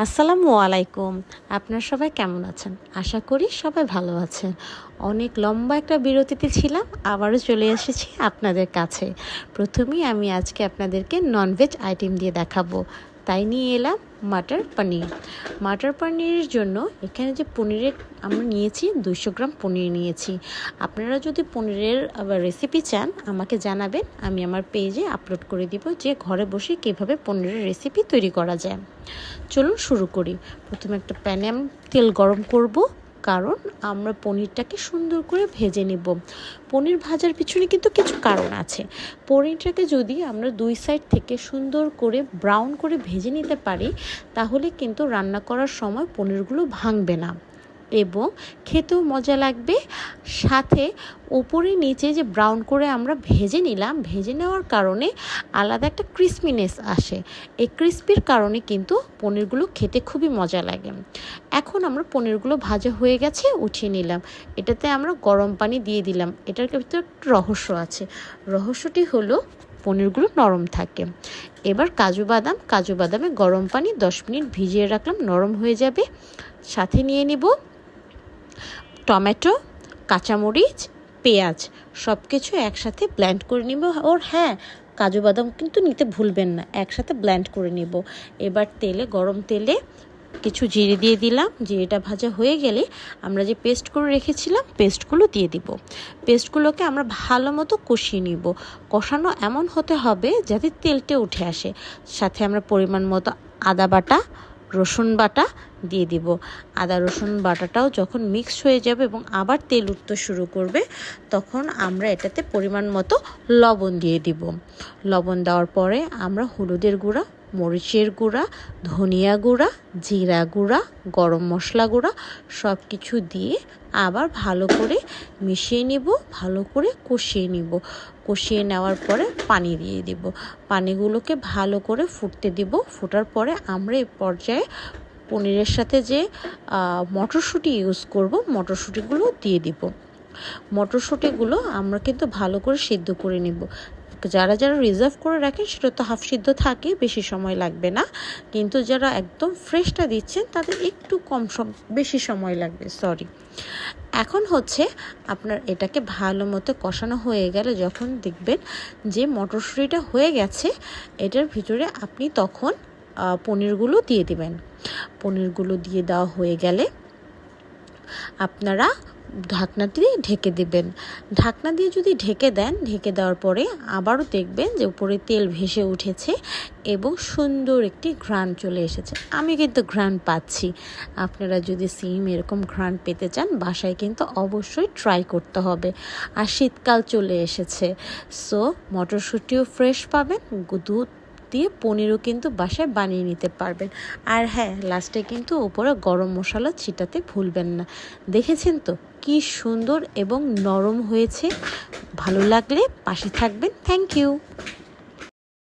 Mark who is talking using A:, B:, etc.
A: আসসালামু আলাইকুম। আপনারা সবাই কেমন আছেন? আশা করি সবাই ভালো আছেন। অনেক লম্বা একটা বিরতিতে ছিলাম, আবারও চলে এসেছি আপনাদের কাছে। প্রথমেই আমি আজকে আপনাদেরকে ননভেজ আইটেম দিয়ে দেখাবো, তাই নিয়ে এলাম মাটার পনির। মাটার পনিরের জন্য এখানে যে পনিরের আমরা নিয়েছি 200 গ্রাম পনির নিয়েছি। আপনারা যদি পনিরের রেসিপি চান আমাকে জানাবেন, আমি আমার পেজে আপলোড করে দিব যে ঘরে বসে কীভাবে পনিরের রেসিপি তৈরি করা যায়। চলুন শুরু করি। প্রথমে একটা প্যানে আমি তেল গরম করব, কারণ আমরা পনিরটাকে সুন্দর করে ভেজে নেব। পনির ভাজার পিছনে কিন্তু কিছু কারণ আছে। পনিরটাকে যদি আমরা দুই সাইড থেকে সুন্দর করে ব্রাউন করে ভেজে নিতে পারি, তাহলে কিন্তু রান্না করার সময় পনিরগুলো ভাঙবে না এবং খেতেও মজা লাগবে। সাথে উপরে নিচে যে ব্রাউন করে আমরা ভেজে নিলাম, ভেজে নেওয়ার কারণে আলাদা একটা ক্রিসপিনেস আসে। এই ক্রিসপির কারণে কিন্তু পনিরগুলো খেতে খুবই মজা লাগে। এখন আমরা পনিরগুলো ভাজা হয়ে গেছে, উঠিয়ে নিলাম। এটাতে আমরা গরম পানি দিয়ে দিলাম। এটার ভিতরে একটা রহস্য আছে। রহস্যটি হলো পনিরগুলো নরম থাকে। এবার কাজু বাদামে গরম পানি 10 মিনিট ভিজিয়ে রাখলাম, নরম হয়ে যাবে। সাথে নিয়ে নিব টমেটো, কাঁচামরিচ, পেঁয়াজ, সব কিছু একসাথে ব্লেন্ড করে নিব। হ্যাঁ, কাজু বাদাম কিন্তু নিতে ভুলবেন না, একসাথে ব্লেন্ড করে নিব। এবার গরম তেলে কিছু জিরে দিয়ে দিলাম। জিরেটা ভাজা হয়ে গেলে আমরা যে পেস্ট করে রেখেছিলাম পেস্টগুলো দিয়ে দিব। পেস্টগুলোকে আমরা ভালো মতো কষিয়ে নিব। কষানো এমন হতে হবে যাতে তেলটা উঠে আসে। সাথে আমরা পরিমাণ মতো আদা বাটা, রসুন বাটা দিয়ে দিব। আদা রসুন বাটাটাও যখন মিক্স হয়ে যাবে এবং আবার তেল উঠতে শুরু করবে, তখন আমরা এটাতে পরিমাণ মতো লবণ দিয়ে দিব। লবণ দেওয়ার পরে আমরা হলুদের গুঁড়া, মরিচের গুঁড়া, ধনিয়া গুঁড়া, জিরা গুঁড়া, গরম মশলা গুঁড়া সব কিছু দিয়ে আবার ভালো করে মিশিয়ে নিব, ভালো করে কষিয়ে নিব। কষিয়ে নেওয়ার পরে পানি দিয়ে দিব। পানিগুলোকে ভালো করে ফুটতে দিব। ফোটার পরে আমরা এই পর্যায়ে পনিরের সাথে যে মটরশুঁটি ইউজ করব, মটরশুঁটিগুলো দিয়ে দিব। মটরশুঁটিগুলো আমরা কিন্তু ভালো করে সিদ্ধ করে নিব। যারা রিজার্ভ করে রাখেন সেটা তো হাফ সিদ্ধ থাকে, বেশি সময় লাগবে না। কিন্তু যারা একদম ফ্রেশটা দিচ্ছেন তাদের একটু বেশি সময় লাগবে। এখন হচ্ছে আপনার এটাকে ভালো মতো কষানো হয়ে গেলে যখন দেখবেন যে মটরশুঁটিটা হয়ে গেছে, এটার ভিতরে আপনি তখন পনিরগুলো দিয়ে দিবেন। পনিরগুলো দিয়ে দেওয়া হয়ে গেলে আপনারা ঢাকনা দিয়ে ঢেকে দেবেন। ঢাকনা দিয়ে যদি ঢেকে দেন, ঢেকে দেওয়ার পরে আবারও দেখবেন যে উপরে তেল ভেসে উঠেছে এবং সুন্দর একটি ঘ্রাণ চলে এসেছে। আমি কিন্তু ঘ্রাণ পাচ্ছি। আপনারা যদি এরকম ঘ্রাণ পেতে চান, বাসায় কিন্তু অবশ্যই ট্রাই করতে হবে। আর শীতকাল চলে এসেছে, সো মটরশুঁটিও ফ্রেশ পাবেন, দুধ দিয়ে পনিরও কিন্তু বাসায় বানিয়ে নিতে পারবেন। আর হ্যাঁ, লাস্টে কিন্তু উপরে গরম মশলা ছিটাতে ভুলবেন না। দেখেছেন তো কি সুন্দর এবং নরম হয়েছে। ভালো লাগলে পাশে থাকবেন। Thank you.